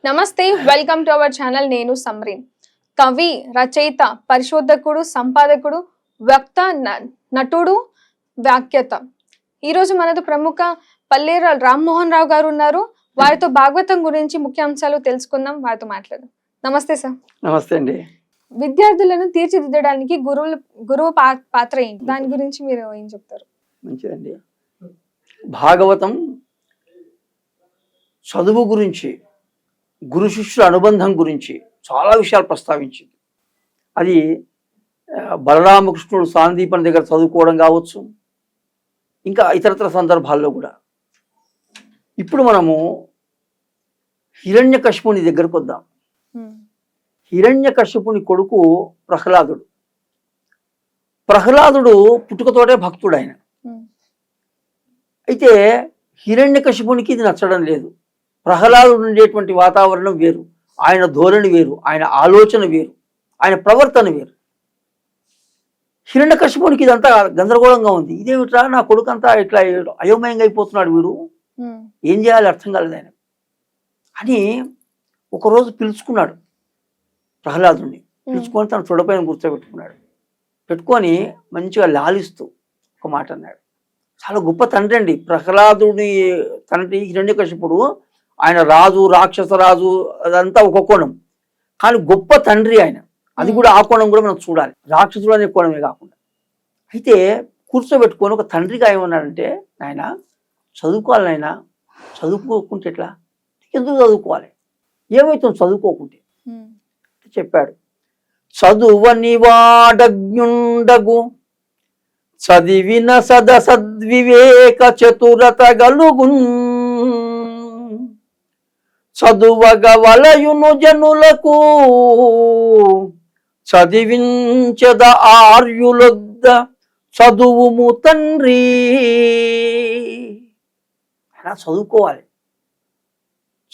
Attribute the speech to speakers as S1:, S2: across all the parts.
S1: నమస్తే, welcome to our channel. నేను సమ్రీన్. కవి, రచయిత, పరిశోధకుడు, సంపాదకుడు, వక్త, నటుడు, వ్యాఖ్యాత. ఈరోజు మనతో ప్రముఖ పల్లేర రామ్మోహన్ రావు గారు ఉన్నారు. వారితో భాగవతం గురించి ముఖ్యాంశాలు తెలుసుకుందాం, వారితో మాట్లాడదాం. నమస్తే సార్.
S2: నమస్తే అండి.
S1: విద్యార్థులను తీర్చిదిద్దడానికి గురువు పాత్ర ఏంటి? దాని గురించి మీరు ఏం చెప్తారు?
S2: మంచిదండి. భాగవతం చదువు గురించి, గురు శిష్యుల అనుబంధం గురించి చాలా విషయాలు ప్రస్తావించింది. అది బలరామకృష్ణుడు సాందీపని దగ్గర చదువుకోవడం కావచ్చు, ఇంకా ఇతరతర సందర్భాల్లో కూడా. ఇప్పుడు మనము హిరణ్యకశిపుని దగ్గరకు వద్దాం. హిరణ్యకశిపుని కొడుకు ప్రహ్లాదుడు. ప్రహ్లాదుడు పుట్టుకతోటే భక్తుడు ఆయన. అయితే హిరణ్యకశిపునికి ఇది నచ్చడం లేదు. ప్రహ్లాదుడు ఉండేటువంటి వాతావరణం వేరు, ఆయన ధోరణి వేరు, ఆయన ఆలోచన వేరు, ఆయన ప్రవర్తన వేరు. హిరణ్యకశిపునికి ఇదంతా గందరగోళంగా ఉంది. ఇదేమిట్రా, నా కొడుకు అంతా ఇట్లా అయోమయంగా అయిపోతున్నాడు, వీడు ఏం చేయాలి అర్థం కాలేదు ఆయన అని ఒకరోజు పిలుచుకున్నాడు. ప్రహ్లాదుడిని పిలుచుకొని తన తొడపైన కూర్చోబెట్టుకున్నాడు. పెట్టుకొని మంచిగా లాలిస్తూ ఒక మాట అన్నాడు. చాలా గొప్ప తండ్రి అండి ప్రహ్లాదుని తండ్రి హిరణ్యకశిపుడు. ఆయన రాజు, రాక్షస రాజు, అదంతా ఒక కోణం. కానీ గొప్ప తండ్రి ఆయన. అది కూడా ఆ కోణం కూడా మనం చూడాలి, రాక్షసుడు అనే కోణమే కాకుండా. అయితే కూర్చోబెట్టుకొని ఒక తండ్రిగా ఏమన్నాడంటే, నాయన చదువుకోవాలి, నాయన చదువుకోకుంటే ఎట్లా, ఎందుకు చదువుకోవాలి, ఏమవుతుంది చదువుకోకుంటే చెప్పాడు. చదువని వాడజ్ఞుండగు చదివిన సద్వివేక చతురత గలుగున్ చదువగ వలయును జనులకు చదివించద ఆర్యులొద్ద చదువుము తండ్రి. అలా చదువుకోవాలి,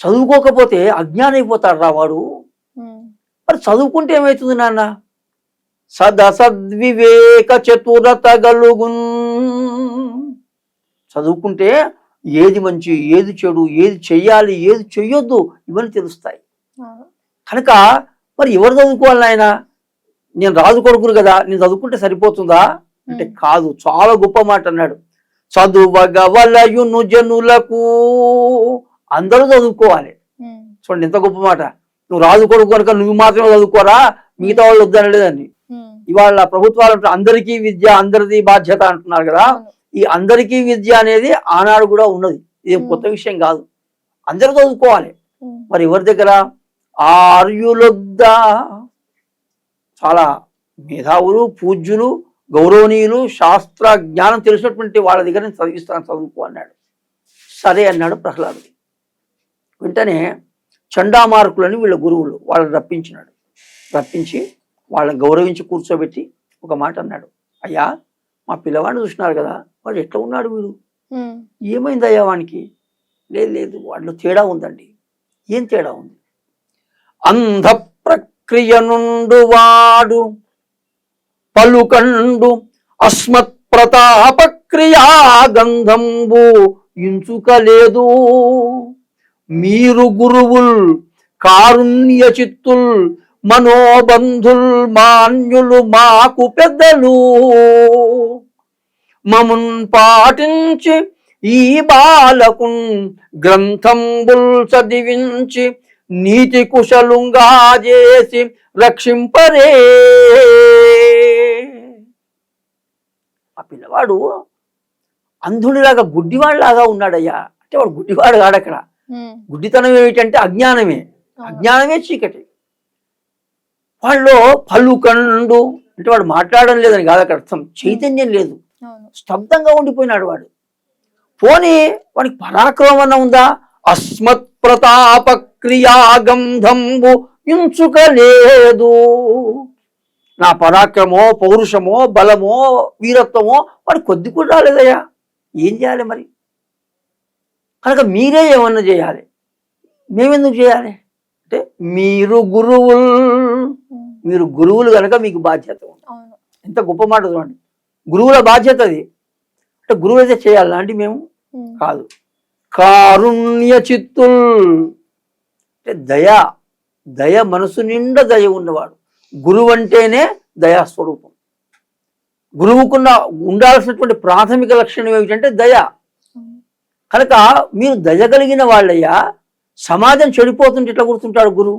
S2: చదువుకోకపోతే అజ్ఞానం అయిపోతాడు రా వాడు. మరి చదువుకుంటే ఏమవుతుంది నాన్న? సద్వివేక చతురత గలుగున్. చదువుకుంటే ఏది మంచి, ఏది చెడు, ఏది చెయ్యాలి, ఏది చెయ్యొద్దు, ఇవన్నీ తెలుస్తాయి. కనుక మరి ఎవరు చదువుకోవాలి ఆయన? నేను రాజు కొడుకును కదా, నేను చదువుకుంటే సరిపోతుందా అంటే కాదు. చాలా గొప్ప మాట అన్నాడు. చదువగ వలయును జనులకు. అందరూ చదువుకోవాలి. చూడండి ఎంత గొప్ప మాట. నువ్వు రాజు కొడుకు కనుక నువ్వు మాత్రమే చదువుకోరా, మిగతా వాళ్ళు వద్దనలేదండి. ఇవాళ ప్రభుత్వాలు అందరికీ విద్య, అందరిది బాధ్యత అంటున్నారు కదా. ఈ అందరికీ విద్య అనేది ఆనాడు కూడా ఉన్నది, ఇది కొత్త విషయం కాదు. అందరూ చదువుకోవాలి. మరి ఎవరి దగ్గర? ఆర్యులొద్ద. చాలా మేధావులు, పూజ్యులు, గౌరవనీయులు, శాస్త్ర జ్ఞానం తెలిసినటువంటి వాళ్ళ దగ్గర నేను చదివిస్తాను, చదువుకో అన్నాడు. సరే అన్నాడు ప్రహ్లాదుడు. వెంటనే చండామార్కులని వీళ్ళ గురువులు వాళ్ళని రప్పించినాడు. రప్పించి వాళ్ళని గౌరవించి కూర్చోబెట్టి ఒక మాట అన్నాడు. అయ్యా, మా పిల్లవాడిని చూసినారు కదా, వాడు ఎట్లా ఉన్నాడు, వీడు ఏమైంది అయ్యా వానికి? లేదు వాడిలో తేడా ఉందండి. ఏం తేడా ఉంది? అంధ ప్రక్రియ నుండు వాడు పలుకండు అస్మత్ ప్రతాప క్రియా గంధంబు ఇంచుకలేదు. మీరు గురువుల్ కారుణ్య చిత్తుల్ మనోబంధుల్ మాన్యులు మాకు పెద్దలు. మమున్ పాటించి ఈ బాలకున్ గ్రంథంబుల్ చదివించి నీతి కుశలుంగా చేసి రక్షింపరే. ఆ పిల్లవాడు అంధుడిలాగా, గుడ్డివాడిలాగా ఉన్నాడయ్యా అంటే వాడు గుడ్డివాడు కాడు. అక్కడ గుడ్డితనం ఏమిటంటే అజ్ఞానమే. అజ్ఞానమే చీకటి. వాళ్ళు పలుకండు అంటే వాడు మాట్లాడడం లేదని కాదు అక్కడ అర్థం. చైతన్యం లేదు, స్తబ్దంగా ఉండిపోయినాడు వాడు. పోనీ వాడికి పరాక్రమం అన్న ఉందా? అస్మత్ ప్రతాప క్రియా గంధంబు ఇంచుకలేదు. నా పరాక్రమో, పౌరుషమో, బలమో, వీరత్వమో వాడు కొద్ది కూడా రాలేదయ్యా. ఏం చేయాలి మరి? కనుక మీరే ఏమన్నా చేయాలి, మేమెందుకు చేయాలి అంటే మీరు గురువులు. మీరు గురువులు కనుక మీకు బాధ్యత ఉంది. ఎంత గొప్ప మాట చూడండి. గురువుల బాధ్యత అది. అంటే గురువు అయితే చేయాలా అంటే మేము కాదు. కారుణ్య చిత్తుల్ అంటే దయ మనసు నిండా దయ ఉన్నవాడు. గురువు అంటేనే దయాస్వరూపం. గురువుకున్న ఉండాల్సినటువంటి ప్రాథమిక లక్షణం ఏమిటంటే దయ. కనుక మీరు దయ కలిగిన వాళ్ళయ్యా. సమాజం చెడిపోతుంటే ఎట్లా గుర్తుంటాడు గురువు?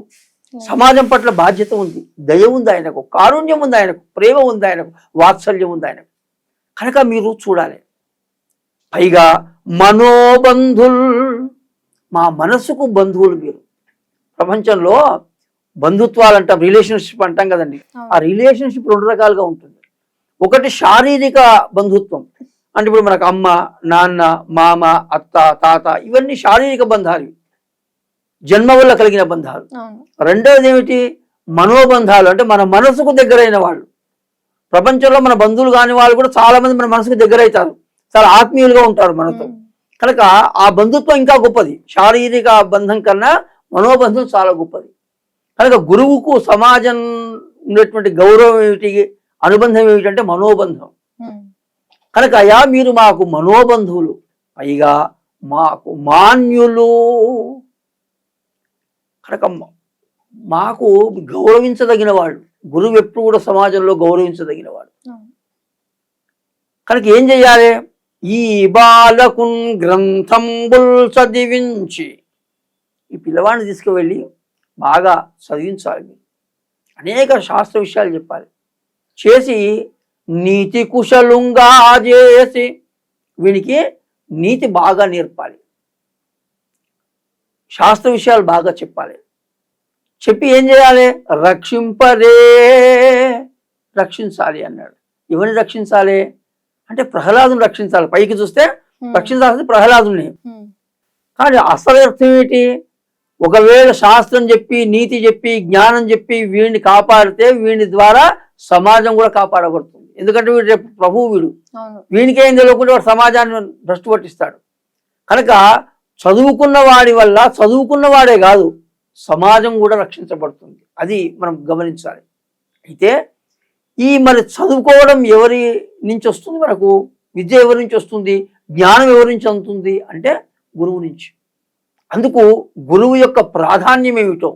S2: సమాజం పట్ల బాధ్యత ఉంది, దయ ఉంది ఆయనకు, కారుణ్యం ఉంది ఆయనకు, ప్రేమ ఉంది ఆయనకు, వాత్సల్యం ఉంది ఆయనకు. కనుక మీరు చూడాలి. పైగా మనోబంధుల్, మా మనసుకు బంధువులు మీరు. ప్రపంచంలో బంధుత్వాలు అంటాం, రిలేషన్షిప్ అంటాం కదండి. ఆ రిలేషన్షిప్ 2 రకాలుగా ఉంటుంది. ఒకటి శారీరక బంధుత్వం, అంటే ఇప్పుడు మనకు అమ్మ, నాన్న, మామ, అత్త, తాత, ఇవన్నీ శారీరక బంధాలు, జన్మ వల్ల కలిగిన బంధాలు. రెండవది ఏమిటి? మనోబంధాలు, అంటే మన మనసుకు దగ్గరైన వాళ్ళు. ప్రపంచంలో మన బంధువులు కాని వాళ్ళు కూడా చాలా మంది మన మనసుకు దగ్గరైతారు, చాలా ఆత్మీయులుగా ఉంటారు మనతో. కనుక ఆ బంధుత్వం ఇంకా గొప్పది. శారీరక బంధం కన్నా మనోబంధం చాలా గొప్పది. కనుక గురువుకు సమాజం ఉండేటువంటి గౌరవం ఏమిటి, అనుబంధం ఏమిటంటే మనోబంధం. కనుక అయ్యా మీరు మాకు మనోబంధువులు, పైగా మాకు మాన్యులు. కనుక మాకు గౌరవించదగిన వాళ్ళు. గురువు ఎప్పుడు కూడా సమాజంలో గౌరవించదగిన వాడు. కనుక ఏం చెయ్యాలి? ఈ బాలకున్ గ్రంథంబుల్ చదివించి, ఈ పిల్లవాడిని తీసుకువెళ్ళి బాగా చదివించాలి. అనేక శాస్త్ర విషయాలు చెప్పాలి. చేసి నీతి కుశలుంగా చేసి వీనికి నీతి బాగా నేర్పాలి, శాస్త్ర విషయాలు బాగా చెప్పాలి. చెప్పి ఏం చేయాలి? రక్షించాలి అన్నాడు. ఎవరిని రక్షించాలి అంటే ప్రహ్లాదుని రక్షించాలి. పైకి చూస్తే రక్షించాల్సింది ప్రహ్లాదుని. కానీ అసలు అర్థం ఏంటి? ఒకవేళ శాస్త్రం చెప్పి, నీతి చెప్పి, జ్ఞానం చెప్పి వీడిని కాపాడితే వీడి ద్వారా సమాజం కూడా కాపాడబడుతుంది. ఎందుకంటే వీడు రేపు ప్రభువు, వీడికి ఏం తెలియకుండా వాడు సమాజాన్ని భ్రష్టు పట్టిస్తాడు. కనుక చదువుకున్న వాడి వల్ల చదువుకున్న వాడే కాదు, సమాజం కూడా రక్షించబడుతుంది. అది మనం గమనించాలి. అయితే ఈ మరి చదువుకోవడం ఎవరి నుంచి వస్తుంది? మనకు విద్య ఎవరి నుంచి వస్తుంది? జ్ఞానం ఎవరి నుంచి అందుతుంది అంటే గురువు నుంచి. అందుకు గురువు యొక్క ప్రాధాన్యం ఏమిటో,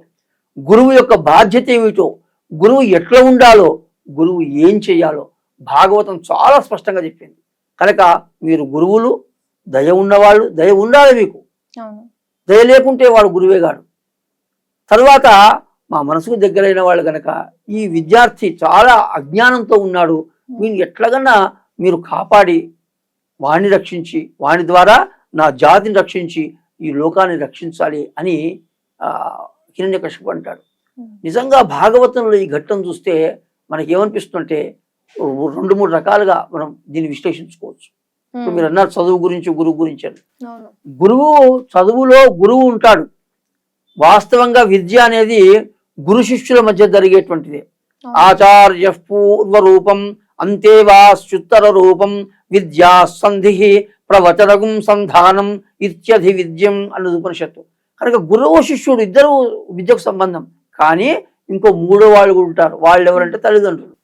S2: గురువు యొక్క బాధ్యత ఏమిటో, గురువు ఎట్లా ఉండాలో, గురువు ఏం చేయాలో భాగవతం చాలా స్పష్టంగా చెప్పింది. కనుక మీరు గురువులు, దయ ఉన్నవాళ్ళు, దయ ఉండాలి మీకు. దయ లేకుంటే వాడు గురువే కాడు. తరువాత మా మనసుకు దగ్గరైన వాళ్ళు కనుక ఈ విద్యార్థి చాలా అజ్ఞానంతో ఉన్నాడు, వీడిని ఎట్లాగన్నా మీరు కాపాడి వాణ్ణి రక్షించి, వాని ద్వారా నా జాతిని రక్షించి ఈ లోకాన్ని రక్షించాలి అని హిరణ్యకశిపుడు అంటాడు. నిజంగా భాగవతంలో ఈ ఘట్టం చూస్తే మనకి ఏమనిపిస్తుందంటే 2-3 రకాలుగా మనం దీన్ని విశ్లేషించుకోవచ్చు. ఇప్పుడు మీరు అన్నారు చదువు గురించి, గురువు గురించి అని. గురువు, చదువులో గురువు ఉంటాడు. వాస్తవంగా విద్య అనేది గురు శిష్యుల మధ్య జరిగేటువంటిది. ఆచార్య పూర్వరూపం అంతేవాశ్చుత్తర రూపం విద్యా సంధి ప్రవచనగుం సంధానం ఇత్యధి విద్యం అన్నది ఉపనిషత్తు. కనుక గురువు శిష్యుడు ఇద్దరు విద్యకు సంబంధం. కానీ ఇంకో 3వ వాళ్ళు కూడా ఉంటారు. వాళ్ళు ఎవరంటే తల్లిదండ్రులు.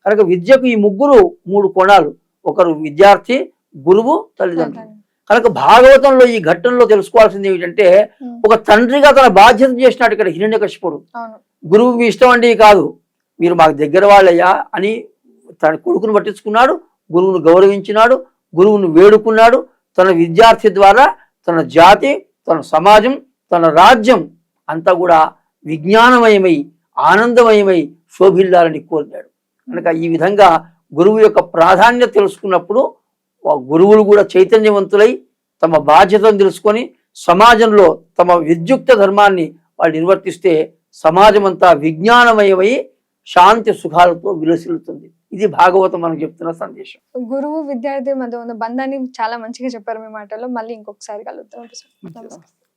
S2: కనుక విద్యకు ఈ 3 కోణాలు. ఒకరు విద్యార్థి, గురువు, తల్లిదండ్రులు. కనుక భాగవతంలో ఈ ఘట్టంలో తెలుసుకోవాల్సింది ఏమిటంటే ఒక తండ్రిగా తన బాధ్యత చేసినాడు ఇక్కడ హిరణ్యకశిపుడు. గురువు మీ ఇష్టం అండి కాదు, మీరు మాకు దగ్గర వాళ్ళయ్యా అని తన కొడుకును పట్టించుకున్నాడు, గురువును గౌరవించినాడు, గురువును వేడుకున్నాడు. తన విద్యార్థి ద్వారా తన జాతి, తన సమాజం, తన రాజ్యం అంతా కూడా విజ్ఞానమయమై, ఆనందమయమై శోభిల్లాలని కోరినాడు. కనుక ఈ విధంగా గురువు యొక్క ప్రాధాన్యత తెలుసుకున్నప్పుడు గురువులు కూడా చైతన్యవంతులై తమ బాధ్యతను తెలుసుకొని సమాజంలో తమ విద్యుక్త ధర్మాన్ని వాళ్ళు నిర్వర్తిస్తే సమాజం అంతా విజ్ఞానమయమై శాంతి సుఖాలతో విలసిల్లుతుంది. ఇది భాగవతం మనకు చెప్తున్న సందేశం.
S1: గురువు విద్యార్థి మధ్య ఉన్న బంధాన్ని చాలా మంచిగా చెప్పారు మీ మాటల్లో. మళ్ళీ ఇంకొకసారి కలుద్దాం.